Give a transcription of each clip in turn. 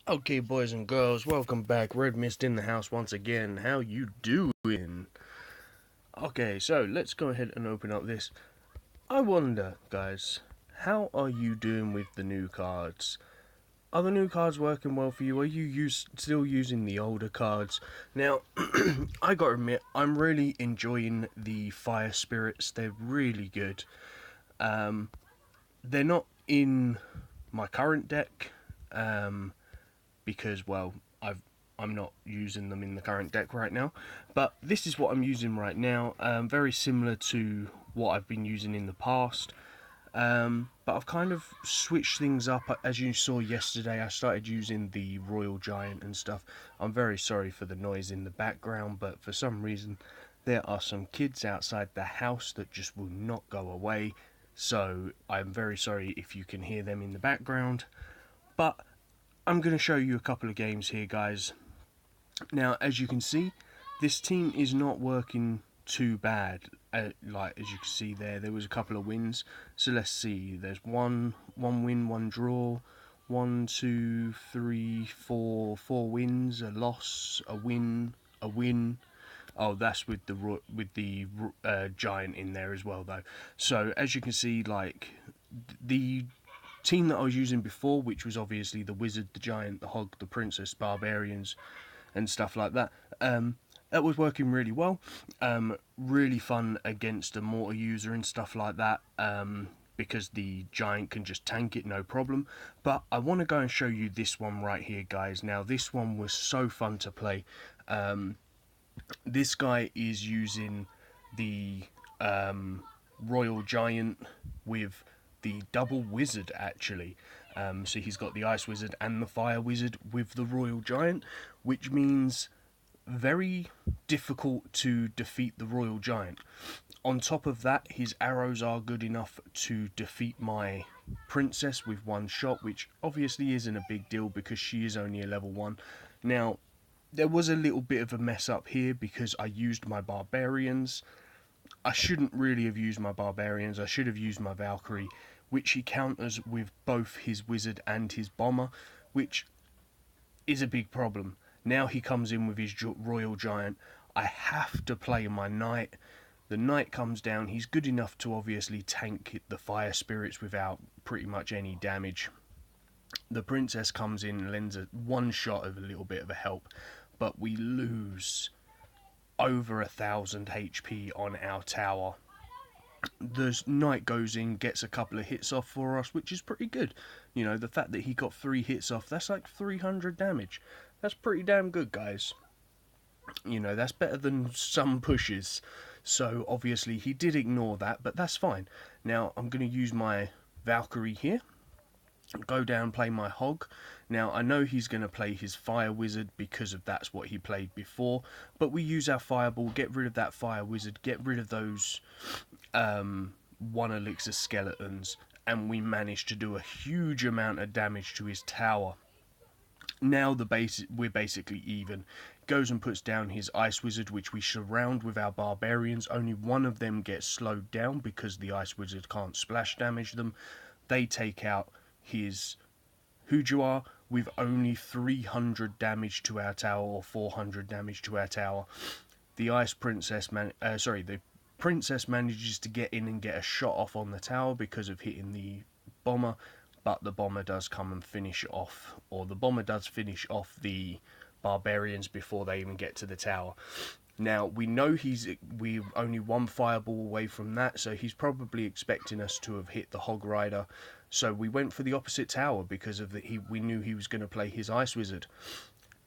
Okay, boys and girls, welcome back. Redmissed in the house once again. How you doing? Okay, so let's go ahead and open up this. I wonder, guys, how are you doing with the new cards? Are the new cards working well for you? Are you still using the older cards? Now, I gotta admit, I'm really enjoying the Fire Spirits. They're really good. Um, they're not in my current deck. Um, because I'm not using them in the current deck right now, but this is what I'm using right now, very similar to what I've been using in the past, but I've kind of switched things up. As you saw yesterday, I started using the Royal Giant and stuff. I'm very sorry for the noise in the background, but for some reason there are some kids outside the house that just will not go away, so I'm very sorry if you can hear them in the background. But I'm going to show you a couple of games here, guys. Now, as you can see, this team is not working too bad. Like, as you can see there was a couple of wins. So let's see. There's one win, one draw, one, two, three, four wins, a loss, a win, a win. Oh, that's with the giant in there as well, though. So as you can see, like the team that I was using before, which was obviously the wizard, the giant, the hog, the princess, barbarians, and stuff like that. That was working really well. Really fun against a mortar user and stuff like that. Because the giant can just tank it, no problem. But I want to go and show you this one right here, guys. Now, this one was so fun to play. This guy is using the Royal Giant with the double wizard, actually. So he's got the Ice Wizard and the Fire Wizard with the Royal Giant, which means very difficult to defeat the Royal Giant. On top of that, his arrows are good enough to defeat my princess with one shot, which obviously isn't a big deal because she is only a level 1. Now, there was a little bit of a mess up here because I used my barbarians. I shouldn't really have used my barbarians. I should have used my Valkyrie, which he counters with both his wizard and his bomber, which is a big problem. Now he comes in with his royal giant. I have to play my knight. The knight comes down. He's good enough to obviously tank the fire spirits without pretty much any damage. The princess comes in and lends one shot of a little bit of a help, but we lose over 1,000 HP on our tower. The knight goes in, gets a couple of hits off for us, which is pretty good. You know, the fact that he got 3 hits off, that's like 300 damage. That's pretty damn good, guys. You know, that's better than some pushes. So obviously he did ignore that, but that's fine. Now I'm going to use my Valkyrie here. Go down, play my hog. Now I know he's going to play his fire wizard because of that's what he played before, but we use our fireball, get rid of that fire wizard, get rid of those 1 elixir skeletons, and we managed to do a huge amount of damage to his tower. Now we're basically even. Goes and puts down his ice wizard, which we surround with our barbarians. Only one of them gets slowed down because the ice wizard can't splash damage them. They take out his Hujuar with only 300 damage to our tower, or 400 damage to our tower. The ice princess the princess manages to get in and get a shot off on the tower because of hitting the bomber, but the bomber does come and finish off, or the bomber does finish off the barbarians before they even get to the tower. Now, we know we're only 1 fireball away from that, so he's probably expecting us to have hit the Hog Rider. So we went for the opposite tower because we knew he was going to play his Ice Wizard.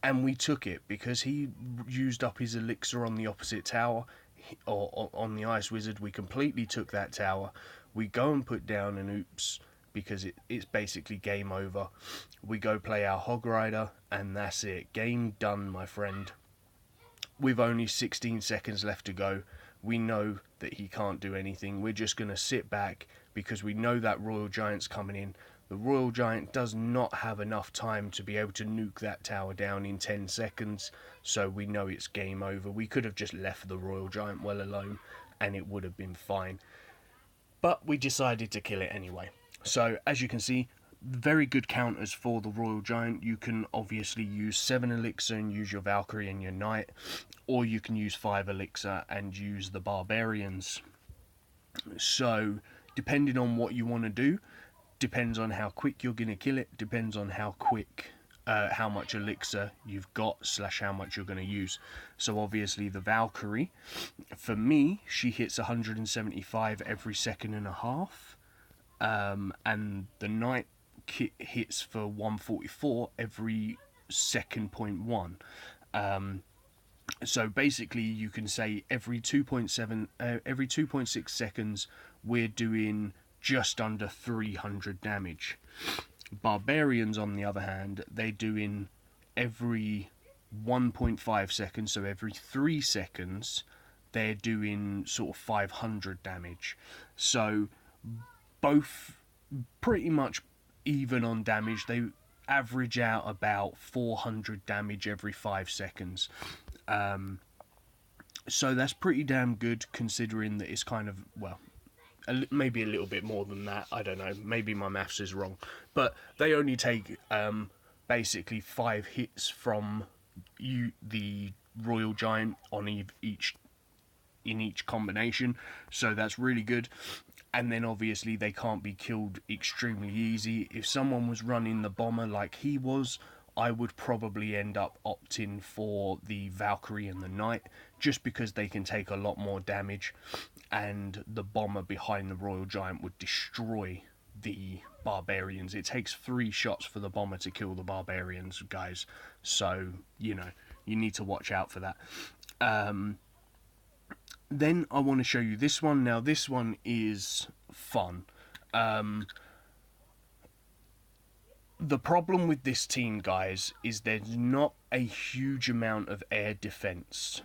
And we took it because he used up his elixir on the opposite tower, or on the Ice Wizard. We completely took that tower. We go and put down an oops, because it's basically game over. We go play our Hog Rider, and that's it. Game done, my friend. With only 16 seconds left to go, we know that he can't do anything. We're just going to sit back because we know that Royal Giant's coming in. The Royal Giant does not have enough time to be able to nuke that tower down in 10 seconds, so we know it's game over. We could have just left the Royal Giant well alone and it would have been fine. But we decided to kill it anyway. So, as you can see, very good counters for the Royal Giant. You can obviously use 7 elixir and use your Valkyrie and your Knight, or you can use 5 elixir and use the Barbarians. So, depending on what you want to do, depends on how quick you're going to kill it, depends on how quick, how much elixir you've got, slash how much you're going to use. So, obviously, the Valkyrie, for me, she hits 175 every second and a half. And the Knight kit hits for 144 every second point one. So basically, you can say every 2.7, every 2.6 seconds, we're doing just under 300 damage. Barbarians, on the other hand, they're doing every 1.5 seconds, so every 3 seconds, they're doing sort of 500 damage. So both pretty much even on damage. They average out about 400 damage every 5 seconds. So that's pretty damn good, considering that it's kind of, well, maybe a little bit more than that. I don't know. Maybe my maths is wrong. But they only take basically 5 hits from the Royal Giant on each in each combination. So that's really good. And then obviously they can't be killed extremely easy. If someone was running the bomber like he was, I would probably end up opting for the Valkyrie and the Knight, just because they can take a lot more damage, and the bomber behind the Royal Giant would destroy the Barbarians. It takes 3 shots for the bomber to kill the Barbarians, guys. So, you know, you need to watch out for that. Then I want to show you this one. Now, this one is fun. The problem with this team, guys, is there's not a huge amount of air defense.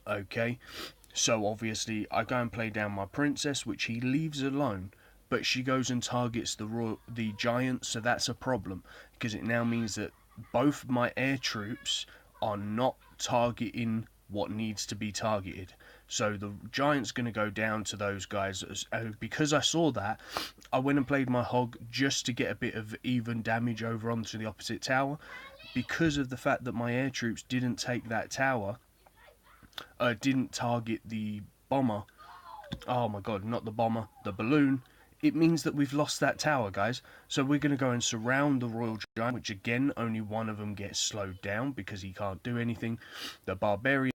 Okay? So, obviously, I go and play down my princess, which he leaves alone. But she goes and targets the giant, so that's a problem. Because it now means that both my air troops are not targeting what needs to be targeted. So the giant's going to go down to those guys. Because I saw that, I went and played my hog just to get a bit of even damage over onto the opposite tower. Because of the fact that my air troops didn't take that tower, didn't target the bomber. Oh my god, not the bomber, the balloon. It means that we've lost that tower, guys. So we're going to go and surround the Royal Giant, which again, only one of them gets slowed down because he can't do anything. The Barbarian,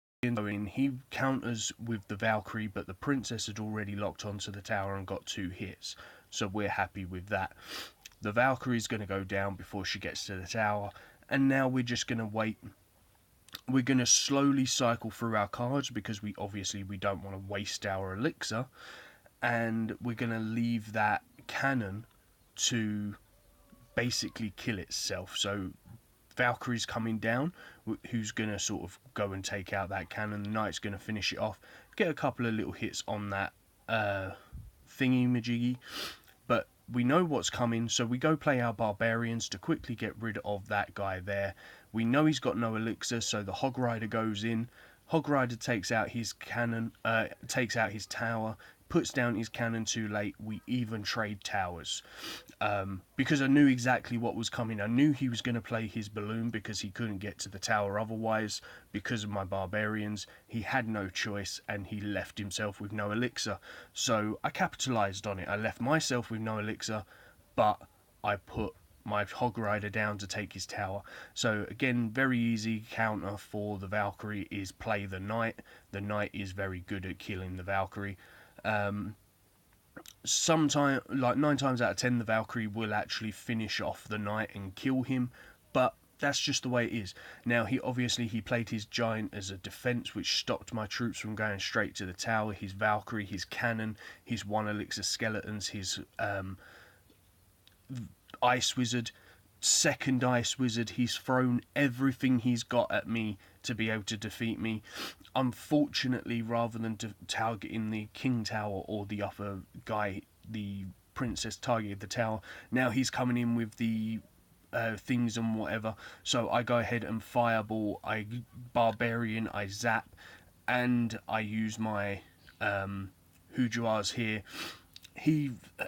he counters with the Valkyrie, but the Princess had already locked onto the tower and got 2 hits. So we're happy with that. The Valkyrie's going to go down before she gets to the tower. And now we're just going to wait. We're going to slowly cycle through our cards because we don't want to waste our elixir. And we're going to leave that cannon to basically kill itself. So Valkyrie's coming down, who's going to sort of go and take out that cannon. The Knight's going to finish it off, get a couple of little hits on that thingy-majiggy. But we know what's coming, so we go play our Barbarians to quickly get rid of that guy there. We know he's got no elixir, so the Hog Rider goes in. Hog Rider takes out his cannon, takes out his tower, puts down his cannon too late. We even trade towers. Because I knew exactly what was coming. I knew he was going to play his balloon because he couldn't get to the tower otherwise. Because of my Barbarians, he had no choice and he left himself with no elixir. So I capitalised on it. I left myself with no elixir, but I put my Hog Rider down to take his tower. So again, very easy counter for the Valkyrie is play the Knight. The Knight is very good at killing the Valkyrie. Sometimes, like 9 times out of 10, the Valkyrie will actually finish off the Knight and kill him, but that's just the way it is. Now, he played his Giant as a defense, which stopped my troops from going straight to the tower. His Valkyrie, his cannon, his 1 elixir skeletons, his Ice Wizard, second Ice Wizard. He's thrown everything he's got at me to be able to defeat me. Unfortunately, rather than targeting the King Tower or the upper guy, the Princess targeted the tower. Now he's coming in with the things and whatever. So I go ahead and Fireball, I Barbarian, I Zap, and I use my Hujuars here.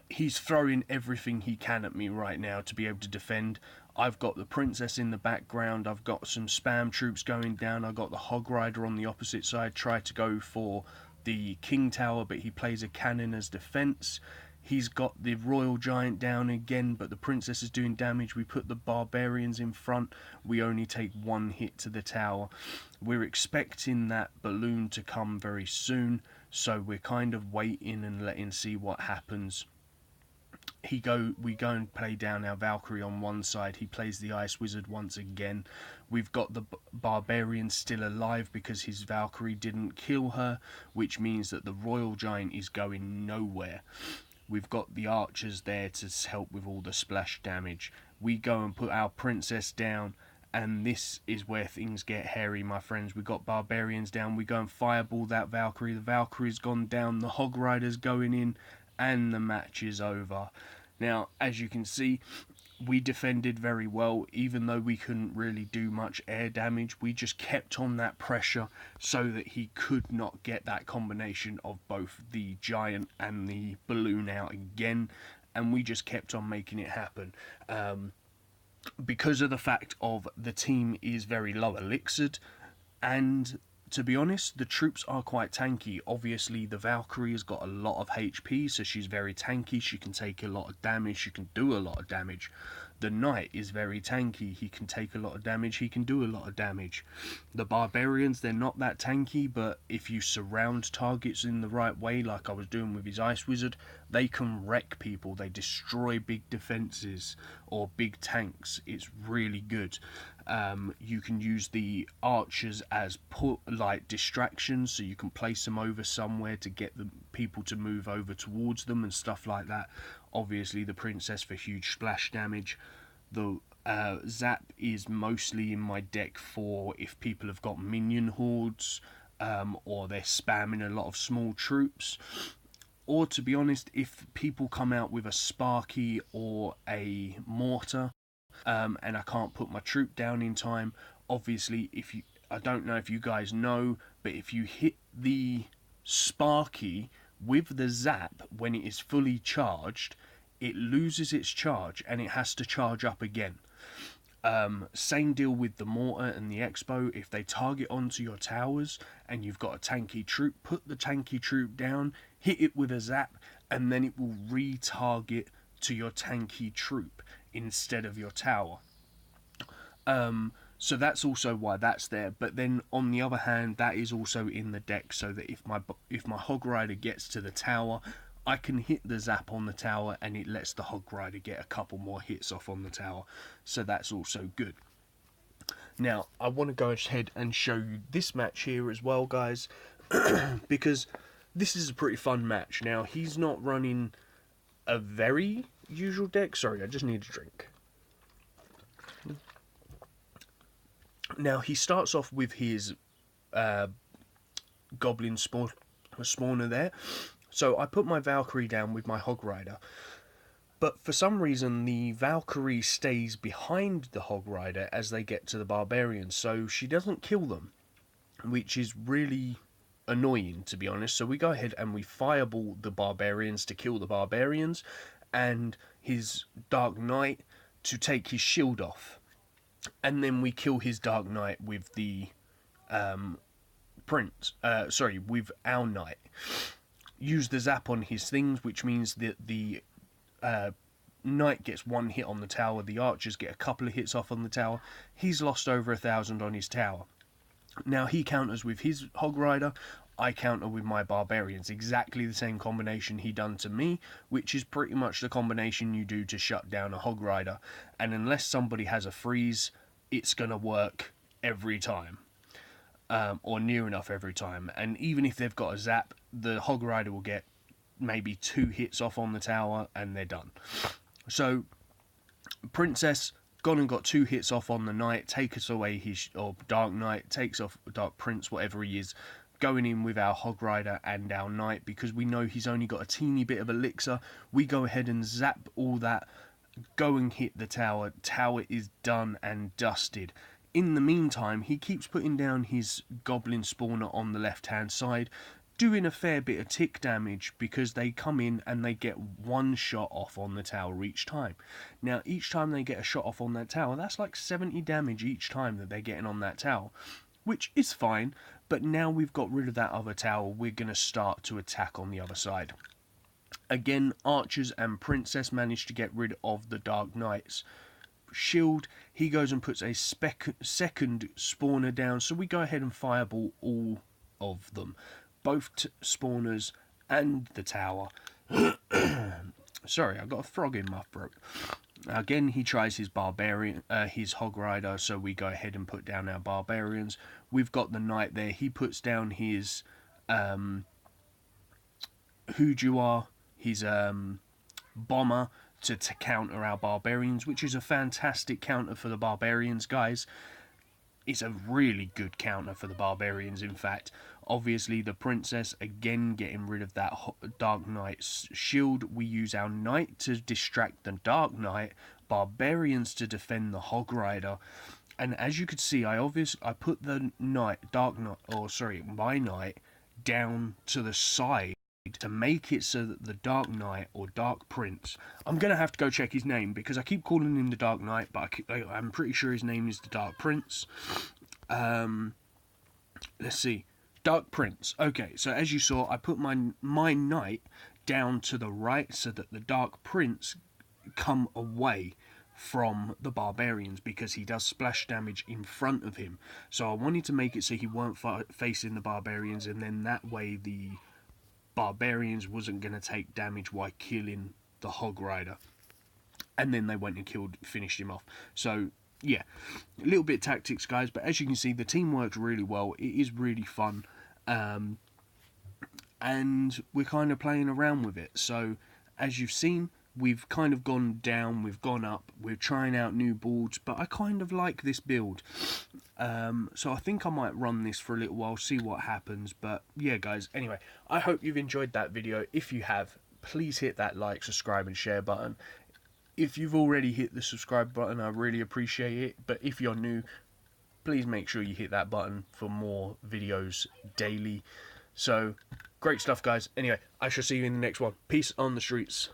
he's throwing everything he can at me right now to be able to defend. I've got the princess in the background. I've got some spam troops going down. I've got the hog rider on the opposite side. Try to go for the king tower, but he plays a cannon as defense. He's got the royal giant down again, but the princess is doing damage. We put the barbarians in front. We only take one hit to the tower. We're expecting that balloon to come very soon, so we're kind of waiting and letting see what happens. We go and play down our Valkyrie on one side. He plays the Ice Wizard once again. We've got the Barbarian still alive because his Valkyrie didn't kill her, which means that the Royal Giant is going nowhere. We've got the archers there to help with all the splash damage. We go and put our princess down, and this is where things get hairy, my friends. We've got barbarians down. We go and fireball that Valkyrie. The Valkyrie's gone down. The hog rider's going in, and the match is over. Now, as you can see, we defended very well. Even though we couldn't really do much air damage, we just kept on that pressure so that he could not get that combination of both the giant and the balloon out again, and we just kept on making it happen. Because of the fact of the team is very low elixired, and to be honest, the troops are quite tanky. Obviously, the Valkyrie has got a lot of HP, so she's very tanky. She can take a lot of damage. She can do a lot of damage. The Knight is very tanky. He can take a lot of damage. He can do a lot of damage. The Barbarians, they're not that tanky, but if you surround targets in the right way, like I was doing with his Ice Wizard, they can wreck people. They destroy big defenses or big tanks. It's really good. You can use the archers as distractions, so you can place them over somewhere to get the people to move over towards them and stuff like that. Obviously, the princess for huge splash damage. The zap is mostly in my deck for if people have got minion hordes, or they're spamming a lot of small troops. Or, to be honest, if people come out with a Sparky or a mortar, and I can't put my troop down in time, obviously, I don't know if you guys know, but if you hit the Sparky with the zap when it is fully charged, it loses its charge and it has to charge up again. Same deal with the mortar and the expo. If they target onto your towers and you've got a tanky troop, put the tanky troop down, hit it with a zap, and then it will retarget to your tanky troop instead of your tower. So that's also why that's there. But then on the other hand, that is also in the deck so that if my hog rider gets to the tower, I can hit the zap on the tower and it lets the hog rider get a couple more hits off on the tower. So that's also good. Now, I want to go ahead and show you this match here as well, guys, because this is a pretty fun match. Now, he's not running a very usual deck. Sorry, I just need a drink. Now, he starts off with his goblin spawner there. So I put my Valkyrie down with my hog rider. But for some reason, the Valkyrie stays behind the hog rider as they get to the barbarians. So she doesn't kill them, which is really annoying, to be honest. So we go ahead and we fireball the barbarians to kill the barbarians, and his Dark Knight to take his shield off. And then we kill his Dark Knight with the with our Knight. Use the zap on his things, which means that the Knight gets one hit on the tower, the archers get a couple of hits off on the tower. He's lost over 1,000 on his tower. Now he counters with his hog rider, I counter with my barbarians. Exactly the same combination he done to me, which is pretty much the combination you do to shut down a hog rider. And unless somebody has a freeze, it's going to work every time. Or near enough every time. And even if they've got a zap, the hog rider will get maybe 2 hits off on the tower and they're done. So Princess gone and got 2 hits off on the Knight, takes away his, or Dark Knight takes off Dark Prince, whatever he is, going in with our hog rider and our Knight. Because we know he's only got a teeny bit of elixir, we go ahead and zap all that, go and hit the tower. Tower is done and dusted. In the meantime, he keeps putting down his goblin spawner on the left hand side. doing a fair bit of tick damage because they come in and they get one shot off on the tower each time. Now, each time they get a shot off on that tower, that's like 70 damage each time that they're getting on that tower, which is fine, but now we've got rid of that other tower, we're going to start to attack on the other side. Again, archers and princess managed to get rid of the Dark Knight's shield. He goes and puts a second spawner down, so we go ahead and fireball all of them, both spawners and the tower. Sorry, I got a frog in my throat. Again, he tries his barbarian, his hog rider, so we go ahead and put down our barbarians. We've got the knight there. He puts down his Hujuar, his bomber, to counter our barbarians, which is a fantastic counter for the barbarians, guys. It's a really good counter for the barbarians, in fact. Obviously, the princess, again, getting rid of that Dark Knight's shield. We use our knight to distract the Dark Knight, barbarians to defend the hog rider. And as you could see, I put the my knight down to the side to make it so that the Dark Knight or Dark Prince, I'm going to have to go check his name because I keep calling him the Dark Knight, but I'm pretty sure his name is the Dark Prince. Let's see. Dark Prince. Okay, so as you saw, I put my knight down to the right so that the Dark Prince come away from the barbarians because he does splash damage in front of him. So I wanted to make it so he weren't facing the barbarians, and then that way the barbarians wasn't going to take damage while killing the hog rider. And then they went and finished him off. So yeah, a little bit of tactics, guys, but as you can see, the team works really well. It is really fun, and we're kind of playing around with it. So as you've seen, we've kind of gone down, we've gone up, we're trying out new boards, but I kind of like this build. So I think I might run this for a little while, see what happens. But yeah, guys, anyway, I hope you've enjoyed that video. If you have, please hit that like, subscribe and share button. If you've already hit the subscribe button, I really appreciate it. But if you're new, please make sure you hit that button for more videos daily. So, great stuff, guys. Anyway, I shall see you in the next one. Peace on the streets.